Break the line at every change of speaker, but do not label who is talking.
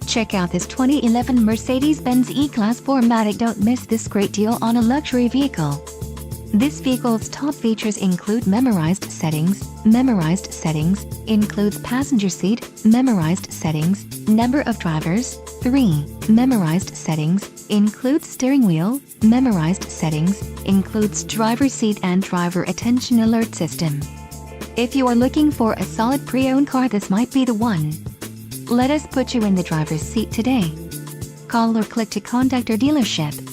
Check out this 2011 Mercedes-Benz E-Class 4MATIC. Don't miss this great deal on a luxury vehicle. This vehicle's top features include memorized settings, includes passenger seat, memorized settings, number of drivers, 3, memorized settings, includes steering wheel, memorized settings, includes driver seat and driver attention alert system. If you are looking for a solid pre-owned car, this might be the one. Let us put you in the driver's seat today. Call or click to contact our dealership.